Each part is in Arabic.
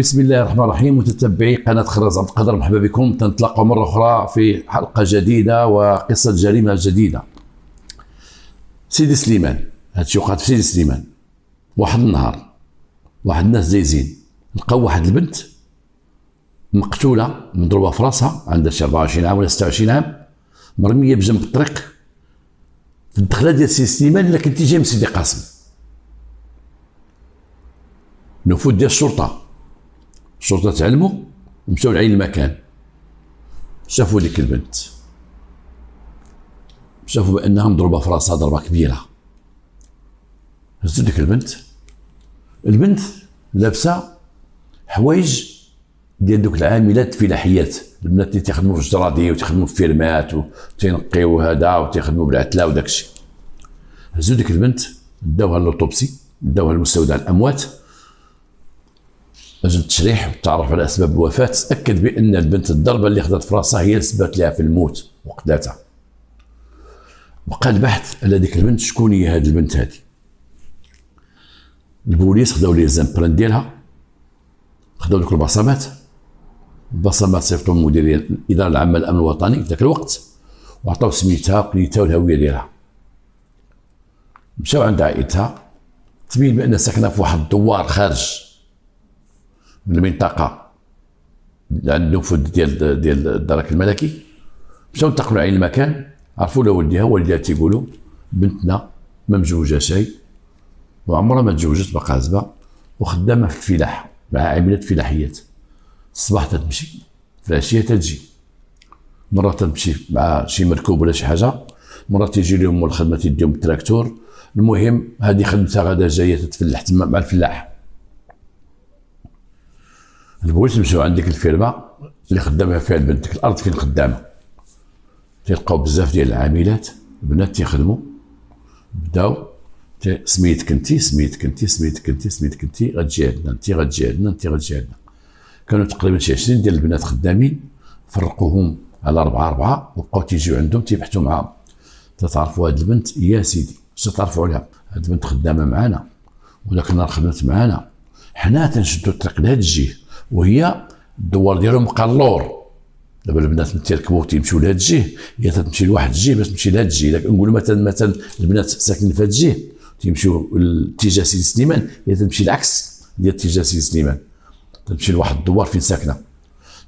بسم الله الرحمن الرحيم. متتبعي قناة خراز عبد القادر، مرحبا بكم. تنطلق مرة أخرى في حلقة جديدة وقصة جريمة جديدة. سيدي سليمان، هادشي وقعت في سيدي سليمان. واحد النهار واحد الناس زايزين لقاو واحد البنت مقتولة مضروبة في راسها، عندها شي 24 عام ولا 26 عام، مرمية بجنب الطريق في الدخلة ديال سيدي سليمان. إلا كنتي جاي من سيدي قاسم، نفوذ ديال الشرطة تعلموا ومشاو لعين المكان، شافوا ديك البنت، شافوا بأنها مضروبة في راسها ضربة كبيرة. هزوا ديك البنت لابسة حوايج ديال دوك العاملات الفلاحيات، البنات اللي تيخدموا في الجرادي وتيخدموا في فيرمات وتينقيو هذا وتيخدموا بالعتلة وداكشي. هزوا ديك البنت داوها للأوتوبسي، داوها لمستودع الأموات لجنة التشريح والتعرف على أسباب الوفاة. تأكد بأن البنت الضربة اللي خدت في راسها هي اللي سببت لها في الموت وقتلاتها. بقى البحث على ديك البنت، شكون هي هاد البنت هادي. البوليس خداو لي زامبران ديالها، خداو دوك البصمات صيفطوا مديرية الإدارة العامة للأمن الوطني في ذاك الوقت، وعطاو سميتها وكنيتها والهوية ديالها. مشاو عند عائلتها، تبين بأن ساكنة في واحد الدوار خارج من المنطقة عند النفوذ ديال الدرك الملكي. مشاو انتقلوا عين المكان، عرفوا له والديها تيقولوا بنتنا ما مجوجة شيء وعمرها ما تزوجت، باقا عزبة وخدامة في الفلاحة مع عاملات فلاحيات. الصباح تتمشي، في العشية تجي، مرة تمشي مع شي مركوب ولا شي حاجة، مرة تيجي لهم الخدمة تيديهم بالتراكتور. المهم هذه خدمتها غدا جاية تتفلح تما مع الفلاح. البوليس مشاو عند ديك الفيرما اللي خدامها فيها البنت، ديك الارض فين خدامه، تلقاو بزاف ديال العاملات البنات تيخدموا. بداو سميتك انت غتجي عندنا، انت غتجي عندنا. كانوا تقريبا شي 20 ديال البنات خدامين، فرقوهم على 4 وبقاو تيجيو عندهم تيبحثوا معاهم. تتعرفوا هاد البنت يا سيدي، واش تعرفوا عليها؟ هاد البنت خدامه معانا وذاك النهار خدمت معانا، حنا تنشدوا الطريق لهاد الجهه وهي الدوار ديالهم بقى اللور. دابا البنات تيركبوا تيمشيو لهاد الجهه، هي تمشي لواحد الجهه باش تمشي لهاد الجهه. نقولوا مثلا البنات ساكنين في هاد الجهه تيمشيو لاتجاه سيدي سليمان، هي تمشي العكس ديال اتجاه سيدي سليمان، تمشي لواحد الدوار فين ساكنه.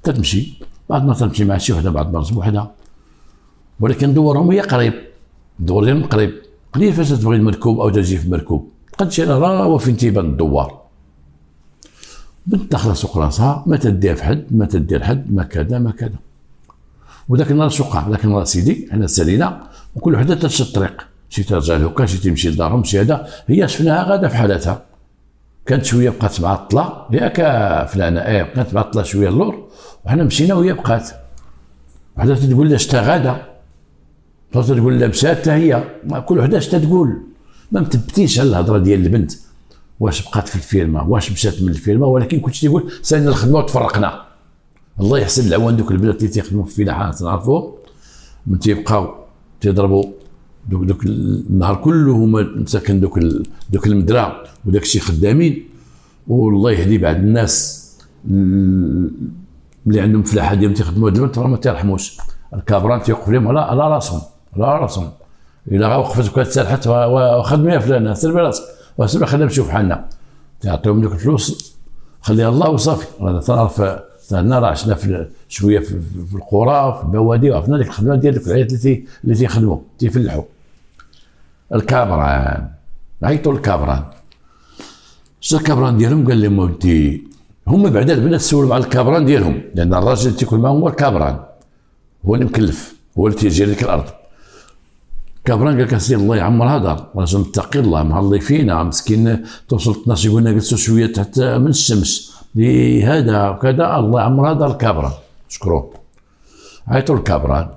تتمشي بعد ما تمشي مع شي وحده، بعد ما بوحدها، ولكن دورهم هي قريب، الدور ديالهم قريب. قليل فاش تبغي المركوب او تجي في المركوب، تبقى تمشي على راه فين تيبان الدوار. بنت داخله سوق راسها، ما تدير في حد، ما تدير حد، ما كذا. وذاك النهار شقع، ذاك النهار سيدي حنا سالينا وكل وحده تمشي الطريق، شي ترجع لهكا، شي تمشي لدارهم، شي هذا. هي شفناها غاده في حالتها، كانت شويه بقات معطله ياك فلانه، بقات معطله شويه اللور، وحنا مشينا وهي بقات. وحده تقول لها شتا غاده، تقول لها مشات حتى هي، كل وحده شتا تقول، ما مثبتيش على الهضره ديال البنت واش بقات في الفيرما واش مشات من الفيرما. ولكن كنت تيقول سالنا الخدمه وتفرقنا. الله يحسن العوان دوك البنات اللي تيخدموا في الفلاحات نعرفوهم، من تيبقاو تيضربوا دوك النهار كله هما ساكن دوك المدرعه وداك الشيء خدامين. والله يهدي بعض الناس اللي عندهم فلاحه ديالهم تيخدموا هاد البنت ما تيرحموش، الكابران تيوقف لهم على راسهم. الا وقفت وكتسالحت وخدمي يا فلان سير براسك وسير خلينا نمشيو بحالنا، تعطيهم دوك الفلوس خليها الله وصافي. انا تعرف هنا راه عشنا شويه في القرى في البوادي، وعرفنا ديك الخدمه ديال دوك العيالات اللي تيخدموا تيفلحوا. الكابران عيطوا الكابران، شتا الكابران ديالهم؟ قال لهم ودي هما بعدا البنات سولوا على الكابران ديالهم، لان الراجل اللي تيكون معاهم هو الكابران، هو اللي مكلف، هو اللي تيجي لك الارض. كابران قال لك سيدي الله يعمر هذا راجل متقي الله مهلي فينا مسكين، توصل 12 يقولنا جلسوا شويه تحت من الشمس لهذا وكذا، الله يعمر هذا الكابران شكروه. عيطوا الكابران،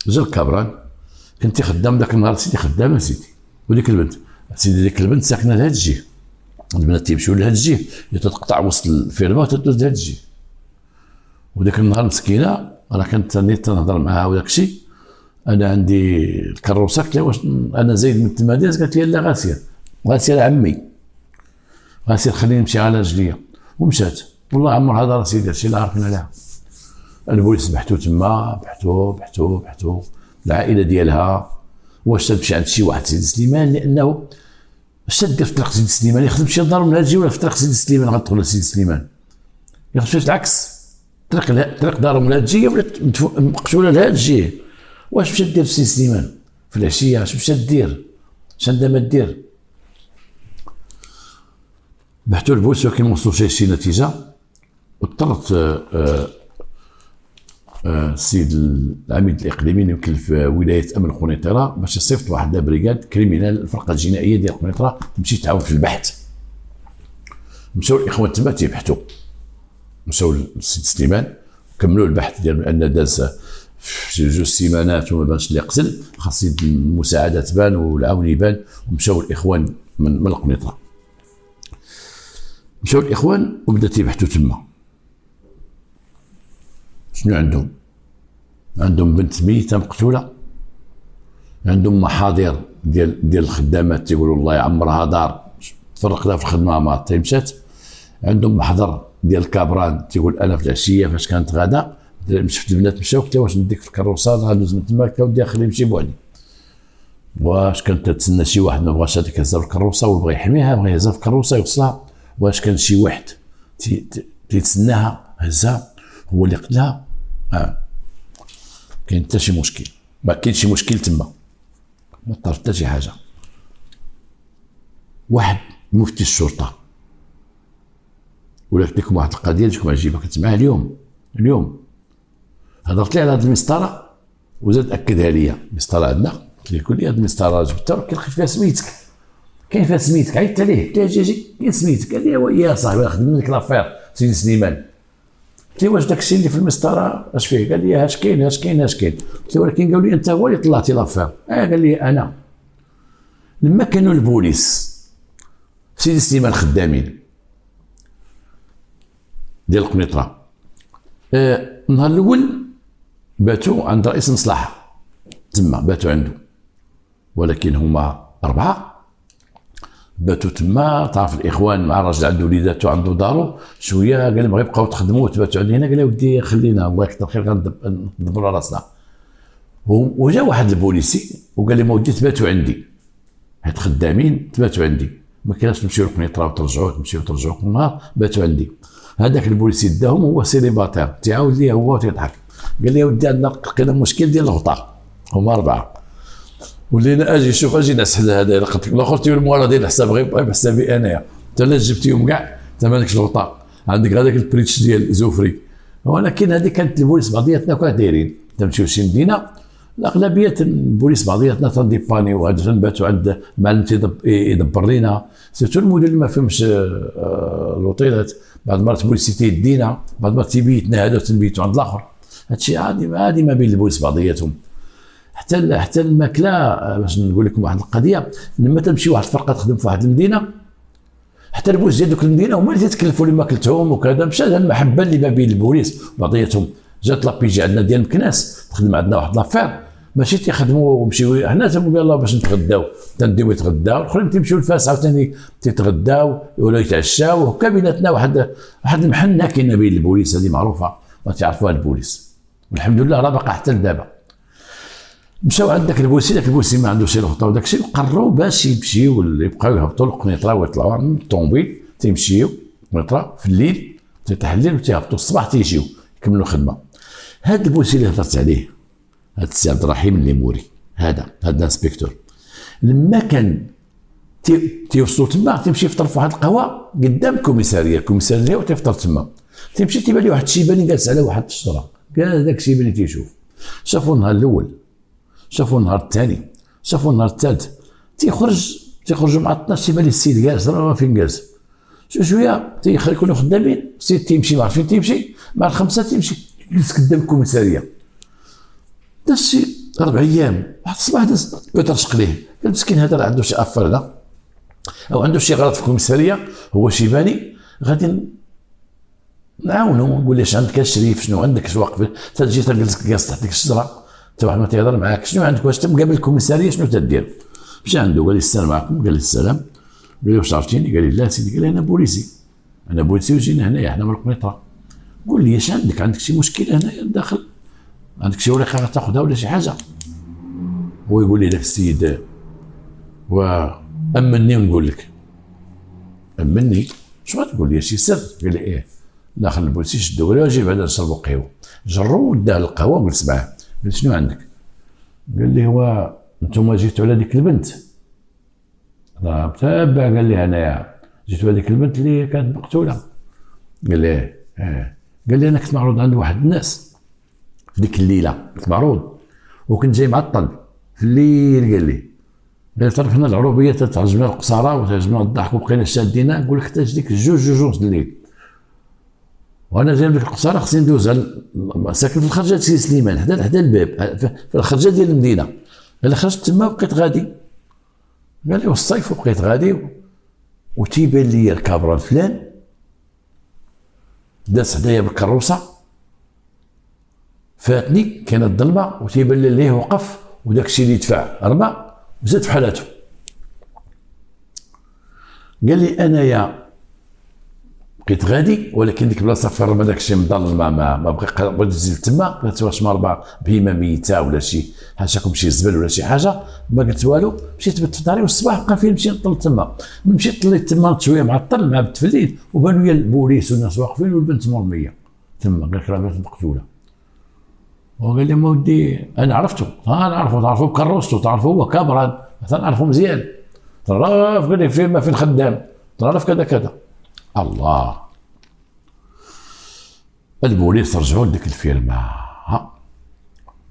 جا الكابران، كنتي خدام ذاك النهار سيدي؟ خدامه سيدي. وديك البنت سيدي، ديك البنت ساكنه لهاد الجهه، البنات تيمشيو لهاد الجهه، هي تتقطع وسط الفيرما وتدوز لهاد الجهه. وديك النهار مسكينه انا كنت تنهضر معاها وداك الشيء، انا عندي الكروسه، قلت لها واش انا زايد من التماديز؟ قالت لي لا غاسيه عمي، غاسيه خليني نمشي على رجليا. ومشات والله عمر هذا راه سيدي هادشي اللي عرفنا لها. البوليس بحثوا تما، بحثوا العائله ديالها واش تمشي عند شي واحد سيدي سليمان، لانه اش تدير في طريق سيدي سليمان؟ يخدم شي دار من هادشي ولا في طريق سيدي سليمان غتدخل لسيدي سليمان؟ يخدم العكس، طريق دار من هادشي ولات مقتوله لهاد الجهه. واش مشات دير في سيدي سليمان في العشيه؟ اش مشات دير؟ اش عندها ما دير؟ بحثوا البوليس ولكن ما وصلوش شي نتيجه، واضطرت السيد العميد الاقليمي يمكن في ولايه امن قنيطره باش يصيفط واحد بريغاد كريمينال الفرقه الجنائيه ديال قنيطره تمشي تعاون في البحث. مشاو الاخوان تما تيبحثوا، مشاو للسيد سليمان كملوا البحث ديال ان داز في 2 سيمانات وما بانش اللي قتل، خاص المساعده تبان والعون يبان. ومشاو الاخوان من قنيطره، مشاو الاخوان وبدا تيبحثوا تما. شنو عندهم؟ عندهم بنت ميته مقتوله، عندهم محاضر ديال الخدامات تيقولوا الله يعمرها دار تفرق لها في الخدمه ما تيمشات. عندهم محضر ديال الكابران تيقول انا في العشيه فاش كانت غدا شفت البنات مشاو، قلت له واش نديك في الكروسه غندوز من تما؟ قلت له ودي خليه يمشي بوحدي. واش كانت تتسنى شي واحد ما بغاش هذيك يهزها في الكروسه ويبغى يحميها، بغى يهزها في الكروسه يوصلها؟ واش كان شي واحد تيتسناها هزها هو اللي قتلها؟ كاين حتى شي مشكل؟ ما كاين شي مشكل تما، ما طرا حتى شي حاجه. واحد مفتي الشرطه ولا لكم واحد القضيه تجيكم عجيبه كنت معاه اليوم هضرت لي على هذه المسطره وزاد اكدها لي. المسطره عندنا قلت لي كل هذه المسطره جبتها ولكن لقيت فيها سميتك، كاين فيها سميتك. عيطت عليه قلت له جي كاين سميتك. قال لي يا صاحبي خدمنا لك لافير سيدي سليمان. قلت له واش داك الشيء اللي في المسطره اش فيه؟ قال لي اش كاين. قلت له ولكن قالوا لي انت هو اللي طلعتي لافير. قال لي انا. لما كانوا البوليس سيدي سليمان خدامين ديال قنيطره، النهار الاول باتوا عند رئيس المصلحه تما، باتوا عنده، ولكن هما 4 باتوا تما. تعرف الاخوان مع الراجل عنده وليداتو عنده دارو شويه، قال لهم غيبقاو تخدموا وتباتوا عندي هنا. قال له ودي خلينا الله يكثر خير غندبروا راسنا. وجا واحد البوليسي وقال لي ودي تباتوا عندي، هاد خدامين تباتوا عندي، ما كايناش تمشيو لقنيطره وترجعوا كل نهار، باتوا عندي. هذاك البوليسي داهم هو سيليباتير، تيعاود ليه هو تيضحك. قال لي ودي عندنا لقينا مشكل ديال الغطاء، هما 4 ولينا اجي نسحل هذا لقيت الاخر تيقول الموالاه ديال الحساب غير بحسابي انايا. انت لا جبتيهم كاع انت مالكش الغطاء، عندك هذاك البريتش ديال زوفري. ولكن هذه كانت البوليس بعضياتنا كاع دايرين، تمشيو شي مدينه الاغلبيه البوليس بعضياتنا تنديبانيو هذا تنباتوا عند معلم يدبر لينا، سيرتو المدن اللي ما فهمش الاوطيلات. بعض المرات البوليس تيدينا، بعض المرات تيبيتنا هذا وتنبيتوا عند الاخر. هادشي عادي ما بين البوليس بعضياتهم. حتى الماكله، باش نقول لكم واحد القضيه، لما تمشي واحد الفرقه تخدم في واحد المدينه، حتى البوليس ديال دوك المدينه هما اللي تيتكلفوا لي ماكلتهم وكذا. مشى هذا المحبه اللي ما بين البوليس بعضياتهم. جات لابيجي عندنا ديال مكناس تخدم عندنا واحد لافير، ماشي تيخدموا ومشيو حنا تنقول يلاه باش نتغداو، تنديو يتغداو، الاخرين تيمشيو للفاس عاوتاني تيتغداو ولا يتعشاو. وهكا بيناتنا واحد المحنه كاينه بين البوليس، هذه معروفه ما تعرفوها البوليس، والحمد لله راه باقا حتى لدابا. مشاو عند داك البوليسي ما عندوش الغطاء وداك الشيء، وقرروا باش يمشيو يبقاو يهبطوا لقنيطره ويطلعوا من الطوموبيل، تيمشيو قنيطره في الليل، تيطيح الليل وتيهبطوا الصباح تيجيو يكملوا الخدمه. هذا البوليسي اللي هضرت عليه، هذا السي عبد الرحيم الليموري، هذا الانسبكتور، لما كان تيوصلوا تما تيمشي يفطر في واحد القهوه قدام الكوميساريه وتيفطر تما. تيمشي تيبان لي واحد الشيباني جالس على واحد الشجره، كاع هذاك الشيباني تيشوف. شافوا النهار الاول، شافوا النهار الثاني، شافوا النهار الثالث، تيخرجوا مع 12 تيبان لي السيد جالس راه فين جالس. شويه يكونوا خدامين، السيد تيمشي ما عرف فين تيمشي، مع 5 تيمشي جلس قدام الكوميساريه. داز شي 4 ايام، واحد الصباح داز يترشق ليه، قال مسكين هذا راه عنده شي افر لا او عنده شي غلط في الكوميساريه، هو شيباني، غادي نعاونو نقول ليش عندك الشريف، شنو عندك، اش واقف تجي تجلس تحت ديك الشجره، حتى واحد ما تيهضر معاك، شنو عندك، واش تم قابل الكوميساريه شنو تدير؟ مشى عنده قال لي السلام عليكم، قال لي السلام، قال لي واش عرفتيني؟ قال لي لا سيدي، قال لي انا بوليسي. انا بوليسي وجينا هنايا حنا من القنيطره. قول لي اش عندك شي مشكله هنايا داخل؟ عندك شي ورقه غتاخذها ولا شي حاجه؟ هو يقول لي ذاك السيد وامني ونقول لك. امني شو غتقول لي شي سر؟ قال لي ايه. داخل البوليسي شدوا لي وجي بعدا نشربوا قهوه. جرو وداه القهوه وجلس معاه. قال شنو عندك؟ قال لي هو انتم جيتوا على ديك البنت؟ راه تابع. قال لي انايا جيتوا على ديك البنت اللي كانت مقتوله. قال لي اه. قال لي انا كنت معروض عند واحد الناس في ديك الليله، كنت معروض وكنت جاي معطل في الليل. قال لي تعرف حنا العروبيه تعجبنا القصاره وتعجبنا الضحك وبقينا شادينا. نقول لك حتى ديك جوج ونص الليل وانا جاي من ديك القصاره خصني ندوز ساكن في الخرجه سي سليمان حدا الباب في الخرجه ديال المدينه. انا خرجت تما وبقيت غادي. قال لي والصيف وبقيت غادي وتيبان لي الكابران فلان داز حدايا بالكروسه فاتني كانت الظلمه وتيبان لي ليه وقف وداك الشيء اللي دفع رمى وزاد في حالاته. قال لي انايا بقيت غادي ولكن ديك البلاصه في الرمى داك الشيء مظلم ما بغيت نزيد تما. قلت واش مربع بهيمه ميته ولا شي حاشاكم شي زبل ولا شي حاجه ما قلت والو. مشيت بت في داري والصباح بقى فين نمشي نطل تما. مشيت طليت تما شويه معطل مع بت في الليل وبانوا لي البوليس والناس واقفين والبنت مرميه تما. قال لك راه بنت مقتوله. وقال لي ما ودي انا عرفته. انا عرفه تعرفوا بكروسته تعرفوا هو كابران نعرفه مزيان. ترى قال لي فين ما فين خدام ترى في كذا كذا. الله. البوليس رجعوا لديك الفيرما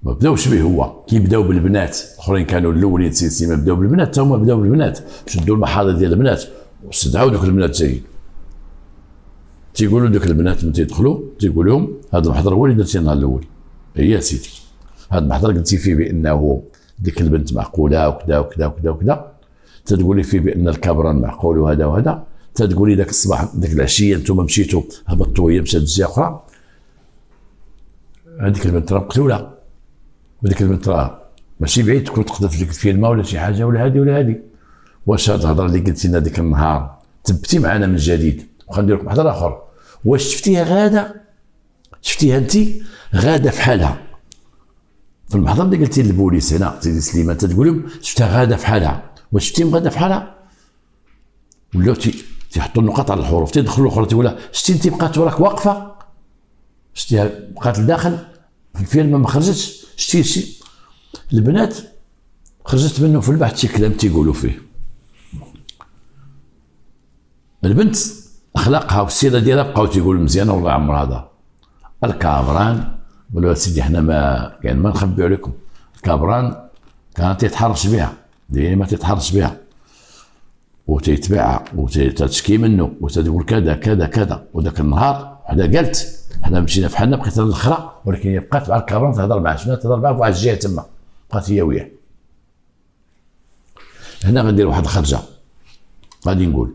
ما بداوش به هو كي بداو بالبنات الاخرين كانوا الاولين سيما بداو بالبنات حتى هما بداو بالبنات شدوا المحاضر ديال البنات واستدعوا دوك البنات جايين. تيقولوا دوك البنات ملي تيدخلوا تيقول لهم هذا المحضر هو اللي درتي النهار الاول. هي سيدي هذا المحضر قلتي فيه بانه ديك البنت معقوله وكذا وكذا وكذا وكذا. تتقولي فيه بان الكبران معقول وهذا وهذا. تتقولي ذاك الصباح ذاك العشيه انتم مشيتوا هبطتوا هي مشات جهه اخرى. هذيك البنت راه مقتوله وذيك البنت راه ماشي بعيد تكون تقدر في ديك الفيلمه ولا شي حاجه ولا هذه ولا هذه. واش هاد الهضره اللي قلتي لنا ديك النهار تبتي معنا من جديد وغندير لكم محضر اخر واش شفتيها غاده؟ شفتيها انت غاده في حالها في المحضر اللي قلتي للبوليس هنا سيدي سليمان تتقول لهم شفتها غاده في حالها. واش شفتيهم غاده في حالها؟ ولاو تيحطوا النقاط على الحروف. تيدخلوا الاخرى تيقول شتي انت بقات وراك واقفه شتيها بقات لداخل في الفيلم ما خرجتش. شتي شي البنات خرجت منه في البحث شي كلام تيقولوا فيه. البنت اخلاقها والسيره ديالها بقاو تيقولوا مزيانه والله عمر هذا. الكابران قالوا سيدي حنا ما كاين ما نخبيو عليكم. الكابران كان تيتحرش بها ديما تيتحرش بها وتيتبعها وتشكي منه وتقول كذا كذا كذا. وذاك النهار حنا قالت حنا مشينا في حالنا بقيت الاخرى ولكن هي بقات مع الكابران تهضر معاه. شنو تهضر معاه في واحد الجهه تما بقات هي وياه. هنا غندير واحد الخرجه غادي نقول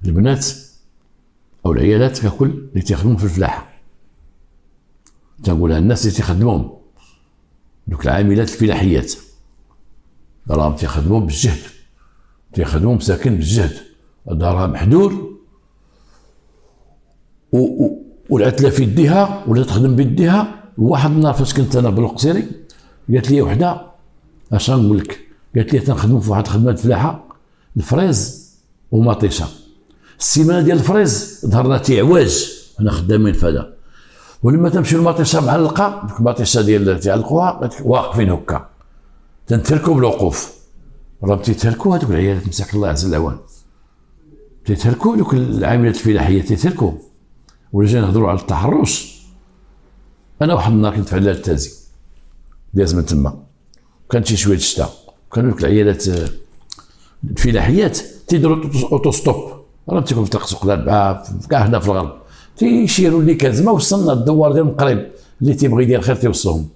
البنات او العيالات ككل اللي تيخدموا في الفلاحه تنقولها الناس اللي تيخدموهم دوك العاملات الفلاحيات راهم تيخدموا بالجهد تيخدموا مساكن بالجهد دارها محدود والعتله في يديها ولا تخدم بيديها. وواحد النهار فاش كنت انا بالقصيري قالت لي وحده اش غنقول لك قالت لي تنخدموا في واحد الخدمه الفلاحه الفريز ومطيشه. السيمانه ديال الفريز ظهرنا تيعواج انا خدامين في هذا ولما تمشيو المطيشه معلقه ديك المطيشه ديال تعلقوها واقفين هكا تنتركوا بالوقوف. راهم تيتهلكوا هذوك العيالات مساك الله عز العوان تيتهلكوا دوك العاملات الفلاحيه تيتهلكوا. ولا جينا نهضروا على التحرش. انا واحد النهار كنت في علال التازي داز من تما كان شي شويه الشتاء كانوا دوك العيالات الفلاحيات تيديروا اوتو ستوب. راهم تيكون في طريق سوق الاربعه كاع هنا في الغرب تيشيروا لي كازمه وصلنا الدوار ديالهم قريب اللي تيبغي يدير خير تيوصلهم.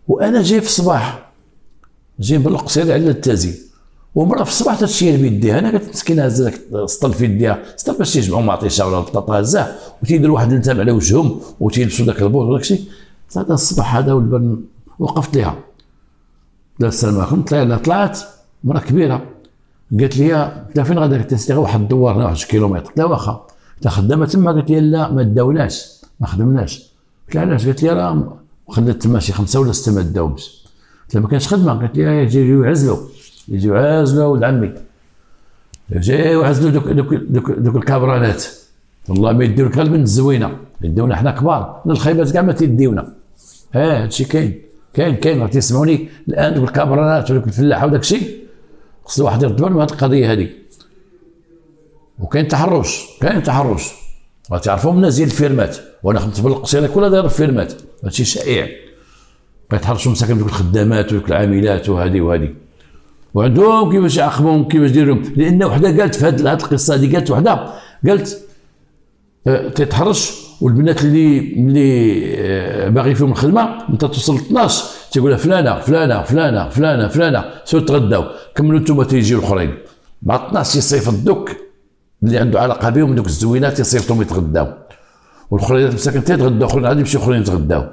وانا جاي في الصباح جاي من القصير على التازي ومرة في الصباح تتشير بيديها. انا قلت مسكينه هز لك سطل في يديها سطل باش تيجمعوا معطيشه ولا بطاطا هزاه وتيديروا واحد الانتام على وجههم وتيلبسوا ذاك البوط وداك الشيء. هذا الصباح هذا والبن وقفت ليها لا السلام عليكم. طلعت مرة كبيره قالت لي فين غادا؟ قلت لها واحد الدوار هنا 1 كيلومتر. قلت لها واخا لا خدامه تما، قالت لي لا ما داوناش ما خدمناش. قلت لها علاش؟ قالت لي راه خدات تما شي 5 ولا 6 ما داومش. قلت لها ما كانش خدمه. قالت لي يجيو يعزلوا ولد عمي، يجيو يعزلوا دوك الكابرانات، والله ما يديو لك غير البنت الزوينه، يديونا حنا كبار، الخيبات كاع ما تيديونا. هادشي كاين راه تيسمعوني الان. دوك الكابرانات ودوك الفلاحه وداك الشيء خص الواحد يرتبط بهذه القضيه هذه. وكاين تحرش راه تعرفوا الناس ديال الفيرمات، وانا خدمت في القصيره كلها داير الفيرمات، هادشي شائع. كيتحرشوا مساكن دوك الخدامات ودوك العاملات وهذه وعندهم كيفاش يعاقبوهم كيفاش يديروا. لان وحده قالت في هذه القصه هذه، قالت وحده قالت تيتحرش، والبنات اللي باغي فيهم الخدمه انت توصل 12 تيقول لها فلانه سير تغداو، كملوا انتم تيجيو الاخرين. مع 12 يصيفط دوك اللي عنده علاقه بهم، دوك الزوينات يصيفطهم يتغداو، والاخرين مساكن تيتغداو، اخرين غادي يمشيو اخرين يتغداو.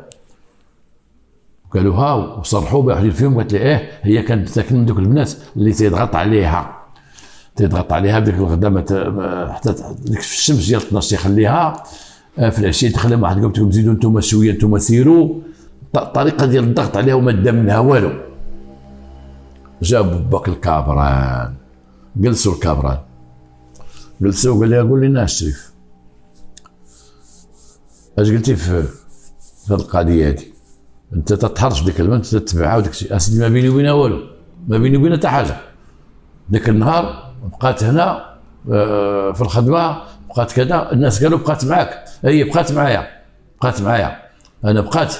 قالوا ها وصرحوا بواحد فيهم، قالت لي هي كانت ساكنه من دوك البنات اللي تيضغط عليها بديك الغدا حتى ديك في الشمس ديال 12 يخليها، في العشيه تخليهم واحد قالت لهم زيدوا انتم شويه، انتم سيروا. الطريقه ديال الضغط عليها وما دا منها والو. جابوا باك الكابران، جلسوا الكابران قال لها قول لنا الشريف اش قلتي في القضيه هذه؟ انت تتحرش بديك البنت تتبعها وداك الشيء. اسيدي ما بيني وبينها والو، ما بيني وبينها حتى حاجه. ذاك النهار بقات هنا في الخدمه، بقات كذا، الناس قالوا بقات معاك، هي بقات معايا انا بقات.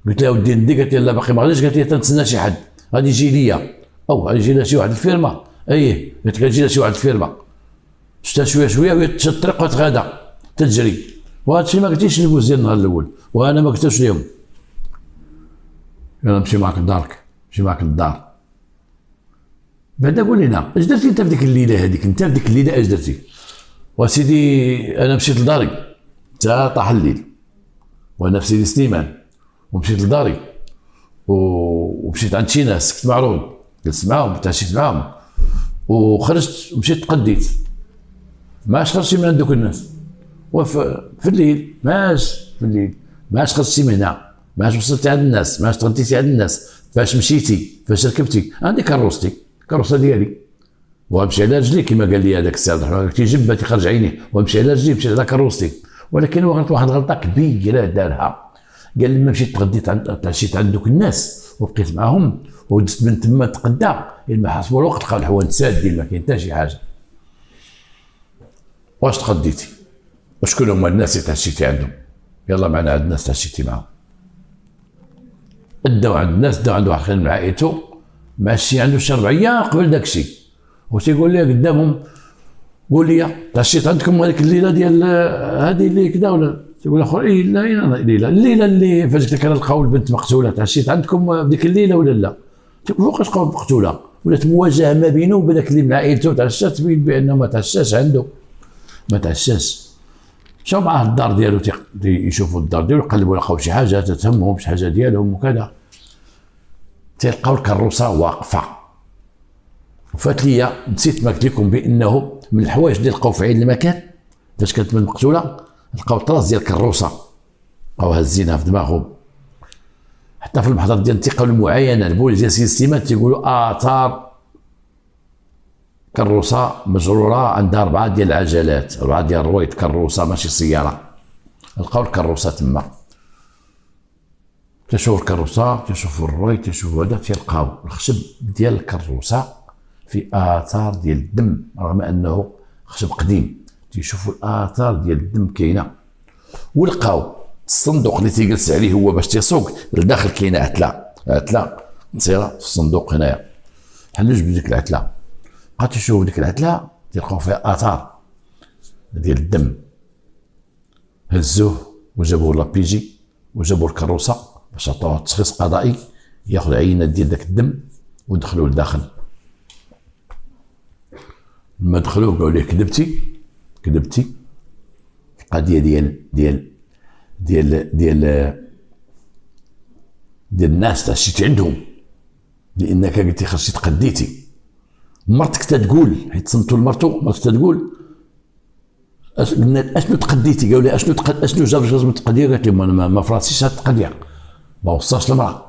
قلت لها ودي ندي، قالت لي لا باقي ما غاديش، قالت لي تنتسنى شي حد غادي يجي ليا او غادي يجي لها شي واحد الفيرما. قلت لها يجي لها شي واحد الفيرما. شتا شويه وهي تشد الطريق وتغادى تجري. وهذا الشيء ما قلتيش للبوز ديال النهار الاول، وانا ما قلتوش لهم. يلا نمشي معك للدار. بعدا قول لنا اش درتي انت في ديك الليله هذيك؟ انت في ديك الليله اش درتي؟ وسيدي انا مشيت لداري، حتى طاح الليل وانا في سيدي سليمان، ومشيت لداري ومشيت عند شي ناس كنت معروض، جلست معاهم تعشيت معاهم وخرجت ومشيت تقديت. ما خرجتي من عند دوك الناس، وفي الليل ما خرجتي من هنا، ما وصلتي عند الناس، ما تغديتي عند الناس. فاش مشيتي فاش ركبتي عندي كروسه ديالي، وامشي على رجلي كما قال لي هذاك السي عبد الرحمن، تيجبها تيخرج عينيه، وامشي على رجلي مشيت على كروستي. ولكن هو غلط واحد الغلطه كبيره دارها، قال لما مشيت تغديت تعشيت عند دوك الناس وبقيت معاهم ودزت من تما تقدى، لما حسبوا الوقت لقاو الحوانت سادين ما كاين حتى شي حاجه. واش تغديتي؟ وشكون هما الناس اللي تعشيتي عندهم؟ يلا معنا عند الناس تعشيتي معاهم. داو عند الناس، داو عند واحد من عائلته ماشي عنده شي 4 ايام قبل داك الشيء، وتيقول لي قدامهم قول لي تعشيت عندكم هذيك الليله ديال هذه اللي كذا ولا؟ تقول الاخر الليله اللي فاش قلت لك انا لقاو البنت مقتوله، تعشيت عندكم بديك الليله ولا لا؟ تقول فوقاش لقاو مقتوله؟ ولات مواجهه ما بينه وبين داك اللي من عائلته تعشى، تبين بانه ما تعشاش عنده، ما تعشاش. مشاو معاه الدار ديالو يشوفوا الدار ديالو، يقلبوا لقاو شي حاجه تتهمهم، شي حاجه ديالهم وكذا. تلقاو الكروسه واقفه. وفات ليا نسيت ما قلت لكم بانه من الحوايج اللي لقاو في عين المكان فاش كانت من مقتوله، لقاو طراس ديال الكروسه، لقاو هازينها في دماغهم. حتى في المحضر ديال الانتقال المعاينه البوليس ديال سيدي سليمان تيقولوا اثار كروسه مجروره عندها 4 ديال العجلات، 4 ديال الرويد، كروسه ماشي سياره. لقاو الكروسه تما، تشوفوا الكروسه، تشوفوا الرويد، تشوفوا هذا، تلقاو الخشب ديال الكروسه في اثار ديال الدم، رغم انه خشب قديم تيشوفوا الاثار ديال الدم كاينه. ولقاو الصندوق اللي تيجلس عليه هو باش تيسوق لداخل كاينه عتله مصيره في الصندوق هنايا، بحال جوج بديك العتله. بقات تشوفوا ديك العتله تلقاو فيها اثار ديال الدم. هزوه وجابوه لابيجي وجابوا الكروسه باش عطاوه تشخيص قضائي، ياخذ عينه ديال داك الدم ودخلوه لداخل. لما دخلوه قالوا ليه كذبتي القضيه ديال الناس تعشيتي عندهم، لانك قلتي خرجتي تقديتي. مرتك تتقول، حيت صنتوا لمرتو، مرتك تتقول اشنو تقديتي؟ قالوا لي اشنو جابك لازم تقديه؟ قالت لهم انا ما فراسيش هاد التقديه، ما وصاش المراه،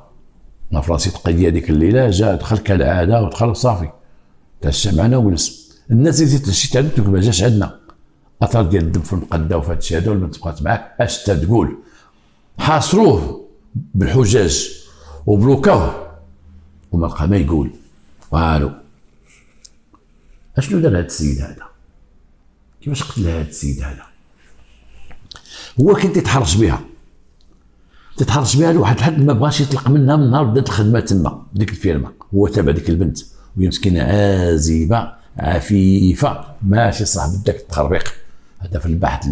ما فراسي تقديه هذيك الليله. جا دخل كالعاده ودخل وصافي، تعشى معنا وجلس. الناس اللي تمشي عندك ما جاش عندنا، اثر ديال الدم في المقده وفي هذا الشيء هذا، والبنت بقات معاك اش تقول؟ حاصروه بالحجاج وبلوكاوه وما بقى ما يقول والو. اشنو دار هذا السيد هذا؟ كيفاش قتل هذا السيد هذا؟ هو كان تيتحرش بها لواحد الحد ما بغاش يطلق منها من نهار بدات الخدمه تما ديك الفيرما. هو تابع ديك البنت وهي مسكينه عازبه عفيفه ماشي صاحب داك التخربيق. هذا في البحث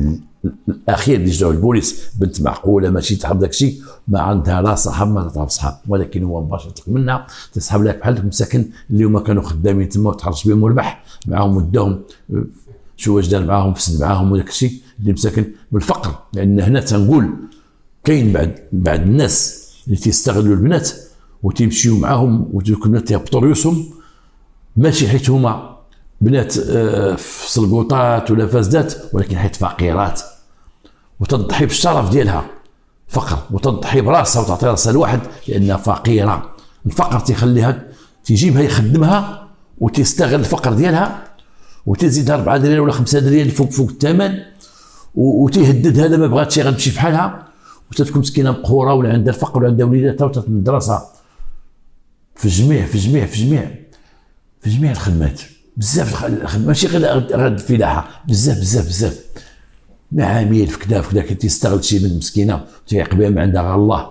الاخير اللي جاو البوليس، بنت معقوله ماشي تعرف داك الشيء، ما عندها لا صحاب ما تعرف صحاب، ولكن هو مباشر يطلق منها. تصحاب لك بحال المساكن اللي هما كانوا خدامين تما وتحرش بهم وربح معاهم وداهم شو واش دار معاهم، فسد معاهم وداك الشيء اللي مساكن بالفقر. لان هنا تنقول كاين بعد الناس اللي تيستغلوا البنات وتيمشيو معاهم ودوك البنات تيهبطوا ريوسهم، ماشي حيت هما بنات في سلقوطات ولا فاسدات، ولكن حيت فقيرات وتضحي بالشرف ديالها فقر، وتضحي براسها وتعطي راسها لواحد لانها فقيره. الفقر تيخليها تيجيبها يخدمها وتستغل الفقر ديالها وتزيدها 4 دريال ولا 5 دريال فوق الثمن، وتيهددها لما بغات شي غتمشي بحالها، وتتكون مسكينه مقهوره ولا عندها الفقر ولا عندها وليداتها وتتمد راسها في جميع الخدمات. بزاف الخدمات ماشي غير الفلاحه، بزاف معامل في كذا كان تيستغل شي بنت مسكينه تيعقبها ما عندها غير الله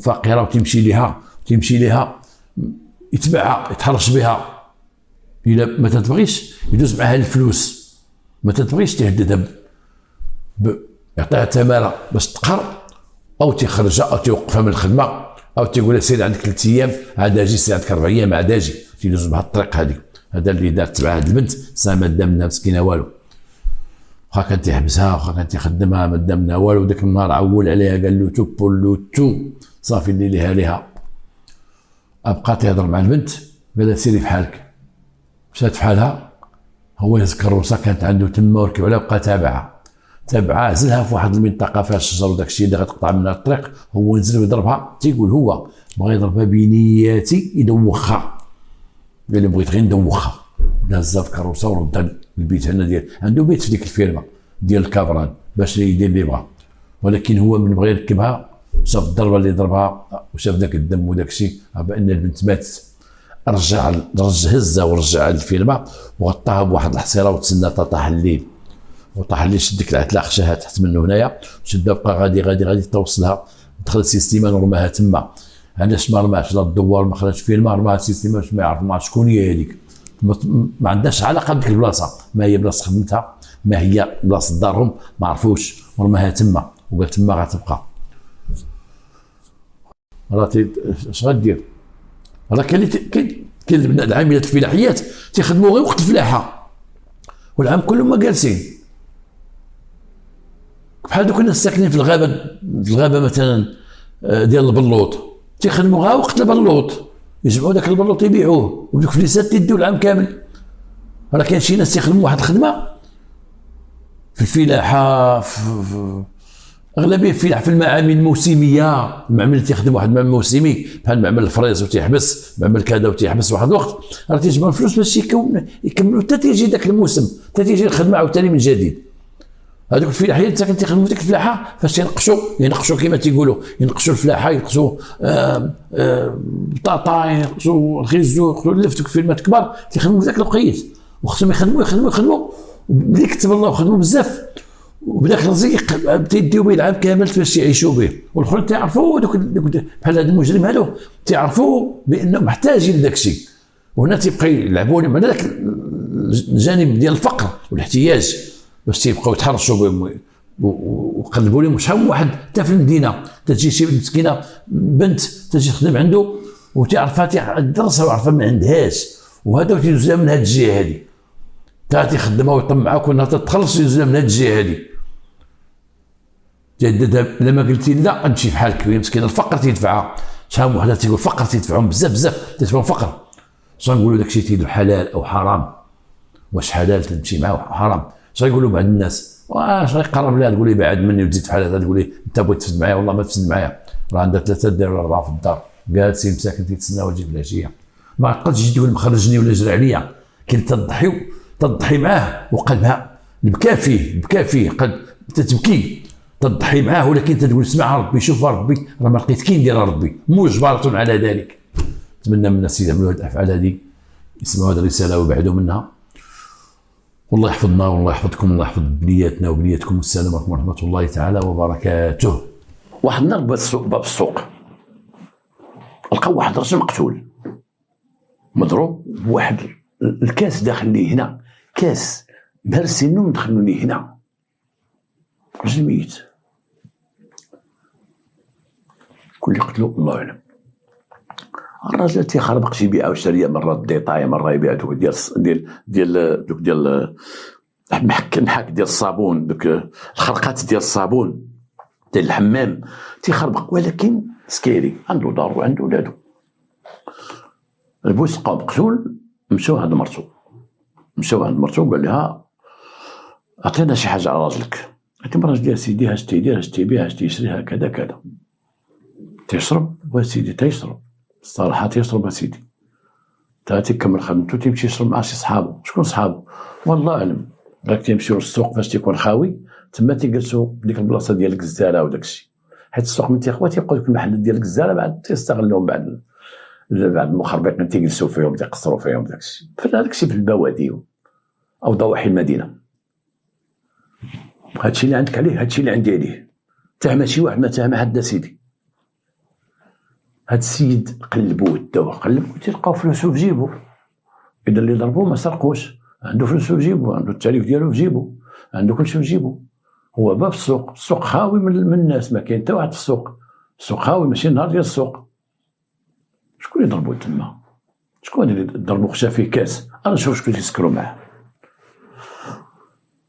فقيره وتمشي ليها يتبعها يتحرش بها. الا ما تتبغيش يدوز معها الفلوس، ما تتبغيش تهددها يعطيها تماره باش تقهر، او تيخرجها او توقفها من الخدمه، او تيقول لها سير عندك 3 ايام عاد اجي، سير عندك 4 ايام عاد اجي. تيدوز بهذه الطريق هذه. هذا اللي دار تبع هذه البنت ما دا منها مسكينه والو، واخا كان تيحبسها واخا كان تيخدمها ما دا منها والو. ذاك النهار عول عليها قال له تو صافي اللي ليها ابقى تيهضر مع البنت قال لها سيري بحالك. مشات بحالها، هو يهز كروسه كانت عنده تما وركب عليها وبقى تابعها عزلها في واحد المنطقه فيها الشجر وداك الشيء اللي غتقطع منها الطريق. هو نزل ويضربها، تيقول هو بغى يضربها بنياتي يدوخها، قال لي بغيت غير ندوخها، ونهزها في كروسه وردها للبيت هنا ديال عنده بيت في ديك الفيرما ديال الكابران باش يدير اللي بغا. ولكن هو من بغى يركبها شاف الضربه اللي ضربها وشاف ذاك الدم وداك الشيء بان البنت ماتت. رجع هزها ورجع للفيرما وغطاها بواحد الحصيره وتسنى طاح الليل. وطاح الليل شد ديك العتله خشاها تحت منه هنايا، شدها بقى غادي توصلها، دخلت سيستيمان ورماها تما. علاش ما رماش لا الدوار ما خرجش فيرما، رماها سيستيمان باش ما يعرف ما شكون هي هذيك، ما عندهاش علاقه بديك البلاصه، ما هي بلاصه خدمتها ما هي بلاصه دارهم ما عرفوش، ورماها تما وقال تما غتبقى. راه اش غدير؟ راه كاين العاملات الفلاحيات تيخدموا غير وقت الفلاحه والعام كله ما جالسين، بحال دوك الناس ساكنين في الغابه مثلا ديال البلوط تيخدموا غير وقت البلوط، يجمعوا داك البلوط يبيعوه ودوك الفليسات تيديو العام كامل. راه كاين شي ناس تيخدموا واحد الخدمه في الفلاحه في اغلبيه في المعامل الموسميه، المعمل اللي تيخدم واحد المعمل موسمي بحال معمل الفريز وتيحبس، معمل كذا وتيحبس واحد الوقت، راه تيجمعوا الفلوس باش يكملوا حتى تيجي داك الموسم، حتى تيجي الخدمه عاوتاني من جديد. هذوك الفلاحيات ساكن تيخدموا في ديك الفلاحه فاش ينقشوا كما تيقولوا، ينقشوا الفلاحه، ينقشوا بطاطا، ينقشوا الخيزو، ينقشوا لفتوا الفيرمات كبار تيخدموا في ذاك الوقيت، وخصهم يخدموا ملي كتب الله وخدموا بزاف، وبداك الرزق تيديو به العام كامل باش يعيشوا به. والاخرين تيعرفوا دوك بحال هذا المجرم هذو تيعرفوا بانهم محتاجين لذاك الشيء، وهنا تيبقى يلعبوا على ذاك الجانب ديال الفقر والاحتياج باش تيبقاو يتحرشوا بهم وقلبوا لهم. شحال واحد حتى في المدينه تجي شي مسكينه بنت تجي تخدم عنده وتعرفها تدرسها وعرفها ما عندهاش، وهذا تيدوز من هذه الجهه هذه تيخدمها ويطمعها كونها تتخلص يدوز من هذه الجهه هذه. تهددها لما قلتي لا غتمشي بحالك، وهي مسكينه الفقر تيدفعها. شحال من وحده تيقول الفقر تيدفعهم بزاف تيدفعهم فقر. شنو نقولوا داك الشيء تيدير حلال او حرام؟ واش حلال تمشي معاه حرام؟ اش غيقولوا بعض الناس؟ واش غيقرب لها تقول لي بعد مني وتزيد في حالها تقول لي انت بغيت تفسد معايا؟ والله ما تفسد معايا، راه عندها 3 ديال ولا 4 في الدار جالسين مساكن تيتسناو تجي في العشيه، ما عقلتش تجي تقول مخرجني ولا جرى عليا. كاين تضحي معاه وقلبها بكى فيه قد تتبكي، تضحي معاه ولكن تقول اسمع ربي، شوف ربي راه ما لقيت كاين ديال ربي، مجبرة على ذلك. نتمنى من الناس يعملوا هذه الافعال هذه، يسمعوا هذه الرساله ويبعدوا منها. والله يحفظنا والله يحفظكم، الله يحفظ بنياتنا وبنياتكم، والسلام عليكم ورحمه الله تعالى وبركاته. واحد النهار باب السوق لقاو واحد رجل مقتول مضروب بواحد الكاس داخل ليه هنا، كاس مهرسينو مدخلو ليه هنا، رجل ميت. كل اللي قتلو الله اعلم. الراجل تيخربق شي بيعه وشريه، مرات ديطاي، مره يبيع دوك ديال محك ديال الصابون، دوك الخرقات ديال الصابون ديال الحمام، تيخربق ولكن سكيري، عنده دار وعنده ولادو. البوس لقاو مقتول، مشاو عند مرتو وقال لها عطينا شي حاجه على راجلك. قالت له راجلي سيدي اش تيدير، اش تيبيع، اش تيشريها كذا كذا. تيشرب وسيدي تيشرب، الصراحه تيشرب اسيدي، تا تيكمل خدمتو تيمشي يشرب مع شي صحابو. شكون صحابو؟ والله اعلم. راك تيمشيو للسوق فاش تيكون خاوي، تما تيجلسوا ديك البلاصه ديال الكزاله وداكشي، حيت السوق من تيخوا تيبقاو ديك المحلات ديال الكزاله بعد تيستغلوهم بعد المخربطين تيجلسوا فيهم تيقصروا فيهم داكشي، فداكشي في البوادي او ضواحي المدينه. هادشي اللي عندك عليه، هادشي اللي عندي عليه. تهم شي واحد ما تهم حد سيدي. هاد السيد قلبوه تلقاو فلوسو في جيبو. اذا اللي ضربوه ما سرقوش، عنده فلوسو في جيبو، عنده التعريف ديالو في جيبو، عنده كلشي في جيبو. هو باب السوق خاوي من الناس، ما كاين حتى واحد في السوق خاوي، ماشي النهار ديال السوق. شكون اللي ضربوه تما؟ شكون اللي ضربو خشا فيه كاس؟ انا نشوف شكون اللي يسكروا معاه.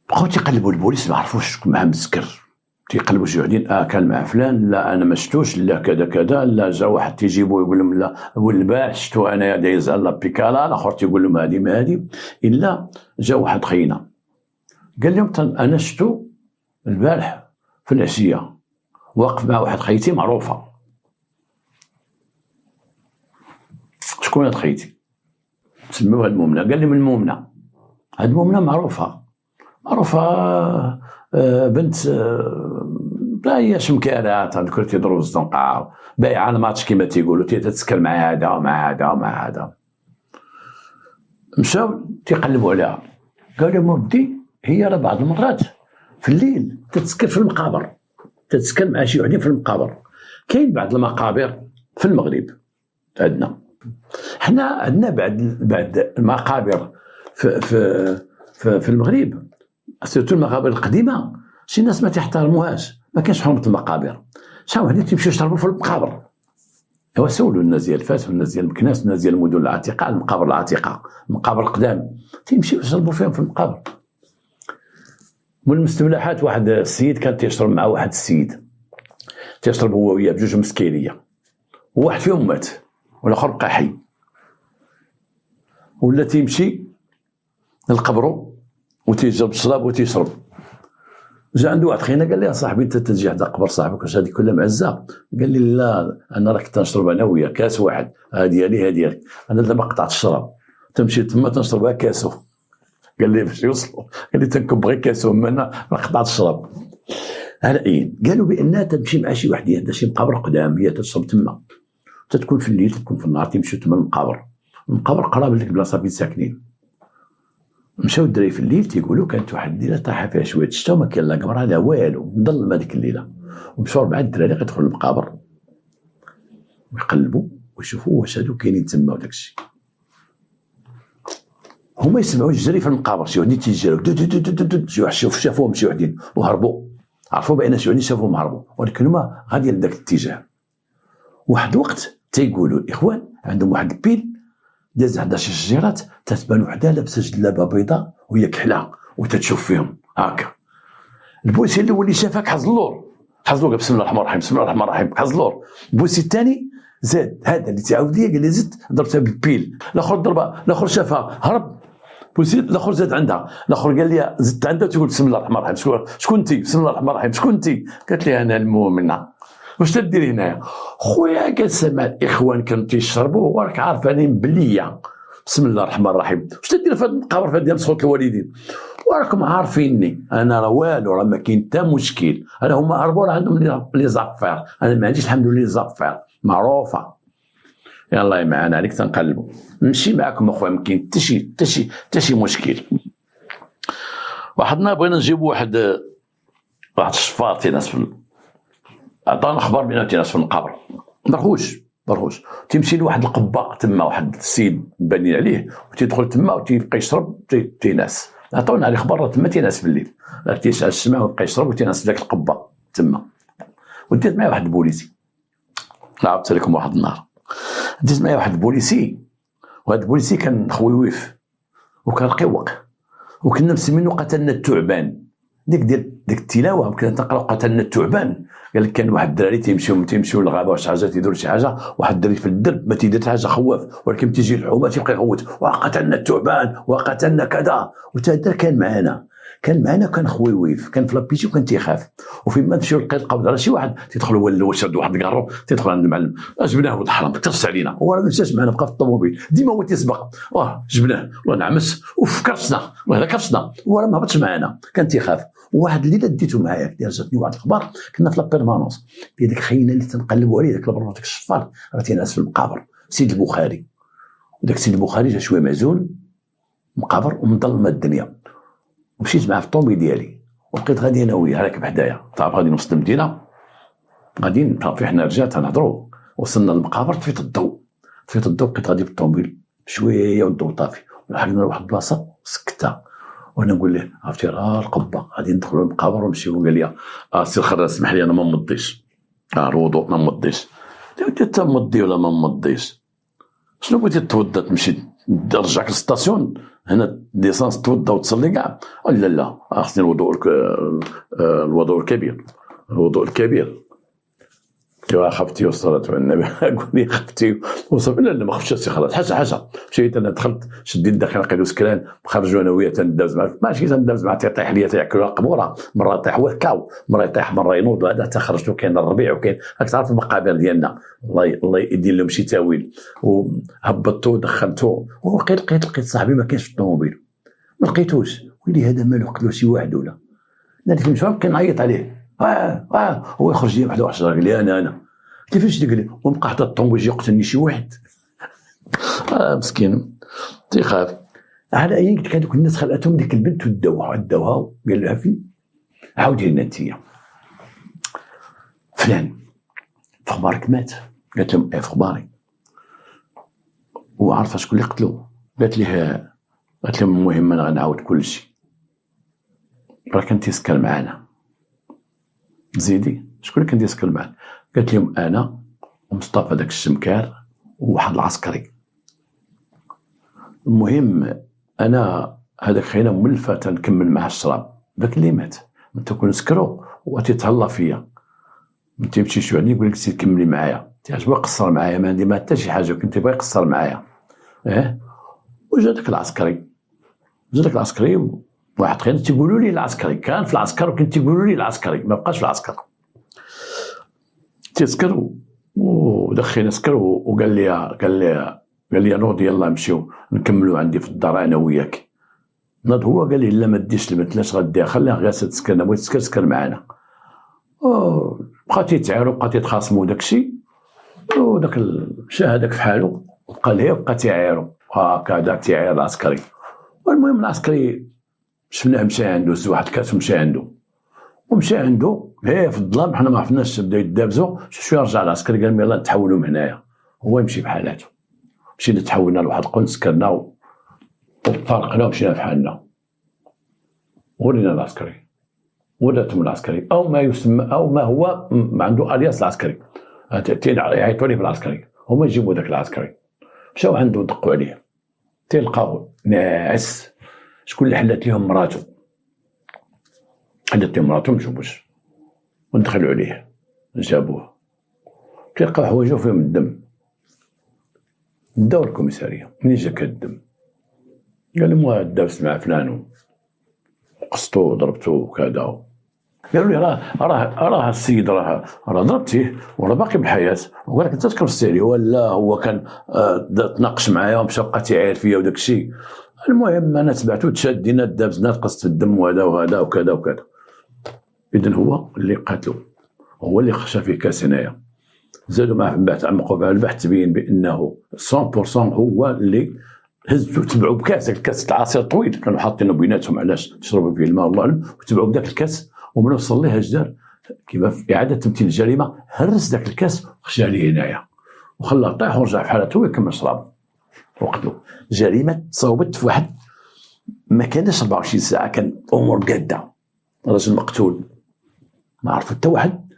بقاو تيقلبوا البوليس ما عرفوش شكون معاه مسكر، تيقلبوا شي وحدين كان مع فلان، لا انا ما شفتوش، لا كذا كذا، لا جا واحد تيجيبو يقول لهم لا والبارح شفتو انايا دايز على بيكالا، الاخر تيقول لهم هادي ما هادي، الا جا واحد خينا قال لهم انا شفتو البارح في العشيه واقف مع واحد خيتي معروفه. شكون هاد خيتي؟ سموها المؤمنه. قال لي من المؤمنه. هاد المؤمنه معروفه بنت لا هي شمكارات، هذوك تيضربوا الزنقه، بايعه الماتش كما تيقولوا، تتسكر مع هذا ومع هذا ومع هذا. مشاو تيقلبوا عليها، قال لهم ودي هي راه بعض المرات في الليل تتسكر في المقابر، تتسكن مع شي وحدين في المقابر. كاين بعض المقابر في المغرب عندنا، حنا عندنا بعد المقابر في المغرب، سيرتو المقابر القديمه شي ناس ما تحترموهاش، ما كاينش حرمه المقابر. شحال وحدين تيمشيو يشربوا في المقابر. ايوا سولوا الناس ديال فاس والناس ديال مكناس والناس ديال المدن العتيقه، المقابر العتيقه، المقابر القدام، تيمشيو يشربوا فيهم في المقابر. من المستبلحات واحد السيد كان تيشرب مع واحد السيد، تيشرب هو وياه بجوج مسكينيه، وواحد فيهم مات والاخر بقى حي، ولا تيمشي لقبرو وتيجرب الشراب وتيشرب. جا عنده واحد خينا قال لي صاحبي انت تجي حدا قبر صاحبك واش هذه كلها معزه؟ قال لي لا انا راه كنت نشرب انا وياه كاس واحد، هذه لي هذه انا دابا قطعت الشراب، تمشي تما تنشربها كاسو. قال لي باش يوصلوا، قال لي تنكب غير كاسو، انا راه قطعت الشراب. على اين قالوا بانها تمشي مع شي واحد عندها شي مقابر قدام، هي تشرب تما، تتكون في الليل تتكون في النهار، تيمشيو تما المقابر قراب لديك البلاصه فين ساكنين. مشاو الدراري في الليل تيقولوا كانت واحد الليله طاحه فيها شويه الشتا وما كاين لا قمره لا والو، مظلمه ديك الليله. ومشاو 4 الدراري كيدخلوا للمقابر ويقلبوا ويشوفوا واش هادو كاينين تما وداك الشيء. هما يسمعوا الجري في المقابر، شي وحدين تيجريو شي واحد شافوهم شي وحدين وهربوا، عرفوا بان شي وحدين شافوهم هربوا، ولكن هما غاديين لذاك الاتجاه. واحد الوقت تيقولوا الاخوان عندهم واحد البيل داز عندها شي شجيرات تتبان وحده لابسه جلابه بيضاء وهي كحله وتتشوف فيهم هكا. البوسي الاول اللي شافك حز اللور بسم الله الرحمن الرحيم، بسم الله الرحمن الرحيم، حز اللور. البوسي الثاني زاد، هذا اللي تعاود ليا قال لي زدت ضربتها بالبيل، الاخر ضربها، الاخر شافها هرب، وزيد الاخر زاد عندها، الاخر قال لي زدت عندها تقول بسم الله الرحمن الرحيم، شكون انت؟ بسم الله الرحمن الرحيم، شكون انت؟ قالت لي انا المؤمنه. واش تديري هنايا؟ خويا قال مع الاخوان كانوا تيشربوا وراك عارف انا بليه بسم الله الرحمن الرحيم، واش تدير في هذا المقابر في هذا ديال صوت الوالدين؟ وراكم عارفيني انا راه والو، راه ما كاين حتى مشكل، انا هما هربوا راه عندهم لي زافير، انا ما عنديش الحمد لله لي زافير معروفه. يلاه معانا عليك تنقلبوا، نمشي معاكم اخويا، ما كاين حتى شي مشكل. واحد النهار بغينا نجيبوا واحد الشفار تيناس عطانا خبر بان تيناس في المقابر، مرهوش تيمشي لواحد القبه تما، واحد السيد بانين عليه وتيدخل تما وتيبقى يشرب تيناس، عطاونا عليه خبر تما تيناس في الليل، تيشعل الشمع ويبقى يشرب وتيناس في ذاك القبه تما. وديت معايا واحد البوليسي، عاودت لكم واحد النهار ديت معايا واحد البوليسي، وهذا البوليسي كان خويويف وكان قوق، وكنا مسمينو قتلنا الثعبان. ديك التلاوه كنا تنقراو قتلنا الثعبان. قال لك كان واحد الدراري تيمشيو للغابه وشي حاجه تيديروا شي حاجه، واحد الدري في الدرب ما تيدير حاجه خواف، ولكن تيجي الحومه تيبقى يغوت وقتلنا الثعبان وقتلنا كذا. وتهدر كان معنا كان خويويف، كان في لابيتي وكان تيخاف. وفين ما نمشيو القبض على شي واحد تيدخل هو شاد واحد الكارو تيدخل عند المعلم، جبناه ولد الحرام كرس علينا، هو راه ما مشاش معنا بقى في الطوموبيل ديما هو تيسبق، جبناه ونعمس كرسنا وهذا كرسنا، هو راه ما هبطش معنا كان تيخاف. وواحد الليله ديتو معايا جاتني واحد الخبر، كنا في لابيرمانونس ديال داك خينا اللي تنقلبوا عليه، داك البرو داك الشفار راه تينعس في المقابر، سيد البخاري. وداك سيد البخاري جا شويه معزول مقابر ومظلمه الدنيا. ومشيت معاه في الطومبي ديالي وبقيت غادي انا وياه راكب حدايا، تعرف غادي نوصل المدينه غادي صافي حنا رجال تنهضروا. وصلنا للمقابر طفيت الضوء بقيت غادي بالطومبيل شويه والضوء طافي، ولحقنا لواحد البلاصه سكتها، وانا نقول له عرفتي راه القبه غادي ندخلوا للمقابر ونمشيو. قال لي سير خرج اسمح لي انا ما مضيش الوضوء ما مضيش. قلت انت مضي ولا ما مضيش؟ شنو بغيتي توضى تمشي نرجعك للستاسيون هنا ديسانس توضى وتصلي كاع؟ لا خصني الوضوء الكبير. قلت خفتي والصلاة على النبي. قول لي خفتي وصافي. لا ما خفتش سي خلاص حاجه مشيت انا دخلت شديت الداخل لقيتو سكران، خرجوا انا وياه تندابز معاه، ماشي تندابز معاه تيطيح ليا تياكلوا القبوره، مره يطيح وكاو مره يطيح مره ينوض. هذا حتى خرجتو كاين الربيع وكاين راك تعرف المقابر ديالنا الله يدير لهم شي تاويل. وهبطتو ودخلتو لقيت صاحبي ما كاينش في الطوموبيل، ما لقيتوش. ويلي هذا مالو قتلو شي واحد ولا ناديت المشوار كنعيط عليه. هو يخرج لي واحد الشجره قال لي انا كيفاش قال لي ونبقى حتى الطوموبيل يجي يقتلني شي واحد. مسكين تيخاف. على اي قلت لك هذوك الناس خلاتهم ديك البنت وداوها قال لها في عاودي لنا انتيا فلان في خبارك مات. قالت لهم في خباري. وعارفه شكون اللي قتلو؟ قالت لهم المهم انا غنعاود كل شيء، راه كان تيسكر معانا. زيدي شكون اللي كان تيسكر معانا؟ قالت لهم انا ومصطفى داك الشمكار وواحد العسكري. المهم انا هذاك خينا ملفه تنكمل معاه الشراب، ذاك اللي مات من تكون سكرو وتيتهلا فيا، من تيمشي شي عندي يقول لك سير كملي معايا، تيعجبو يقصر معايا، ما عندي ما حتى شي حاجه، كنت تيبغي يقصر معايا. وجا داك العسكري واحد خينا تيقولوا لي العسكري كان في العسكر، وكنت تيقولوا لي العسكري ما بقاش في العسكر. تيسكر ودخلنا سكر وقال لي نوض يلا نمشيو نكملوا عندي في الدار انا وياك. ناض هو قال لي لا ما ديش البنت، لاش غديها خليها غير تسكر، انا بغيت تسكر معانا. بقى تيتعاروا بقى تيتخاصموا داكشي، وداك مشى هذاك في حالو وبقى ليه وبقى تيعايروا هكذا تيعاير العسكري. والمهم العسكري شفناه مشى عنده زو واحد الكاس ومشى عنده في الظلام، حنا ما عرفناش، بدا يدابزو شويه رجع العسكري قال يلا نتحولوا من هنايا، هو يمشي بحالاته. مشينا تحولنا لواحد القن سكرنا وطرقنا ومشينا بحالنا. ورينا العسكري ولاتهم العسكري او ما يسمى او ما هو ما عنده الياس العسكري، يعيطوا ليه بالعسكري، هما يجيبوا ذاك العسكري. مشاو عنده دقوا عليه تلقاو ناعس. شكون اللي حلات لهم مراته؟ حلات لهم مراته مجوبوش، وندخلوا عليه جابوه تلقاو حوايجو فيهم الدم. داو الكوميساريه، منين جاك الدم؟ قال لهم واه دابست مع فلان وقصتو وضربتو وكذا. قالوا لي راه السيد راه ضربتيه وراه باقي بالحياه وقال لك انت تكرفستي عليه. ولا هو كان تناقش معايا ومشى بقى تيعاير فيا وداك الشيء. المهم انا تبعتو تشادينا دابزنا تقصت في الدم وهذا وهذا وكذا وكذا. اذا هو اللي قاتلو، هو اللي خشى فيه كاس هنايا. زادوا معاه من بعد تعمقوا في البحث تبين بانه 100% هو اللي هزوا تبعوا بكاس العصير الطويل كانوا حاطينه بيناتهم علاش تشربوا فيه الماء الله اعلم، وتبعوا بداك الكاس ومن وصل ليه اش دار كيما في اعاده تمثيل الجريمه، هرس داك الكاس وخشى عليه هنايا وخلاه طيح ورجع في حالته ويكمل شرابه وقتلو. جريمه تصاوبت في واحد ما كانش 24 ساعه، كان امور قاده. رجل مقتول ما عرفوا حتى واحد.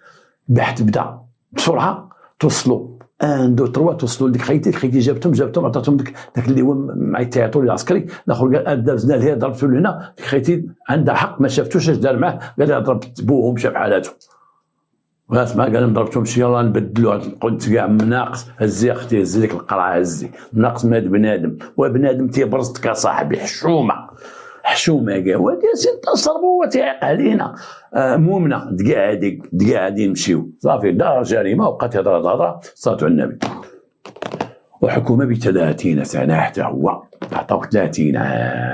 بحث بدا بسرعه، توصلوا 1 2 3 توصلوا لديك خيتي جابتهم عطاتهم داك اللي هو مع التياتور العسكري. الاخر قال دازنا لهيه ضربتو لهنا. ديك خيتي عندها حق ما شافتوش اش دار معاه، قال لها ضربت بوه مشى بحالاته. واسمع قال لهم ضربتهم شي يلاه نبدلوا. قلت كاع ناقص هزي اختي هزي ديك القرعه هزي ناقص ما هاد بنادم وبنادم تيبرزك صاحبي حشومه كاع وهادي تصربوا وتعيق علينا. مؤمنه دقا هادي نمشيو صافي دار جريمه وبقات هضره صلاه على النبي. وحكم ب30 سنه حتى هو عطاو 30 عام.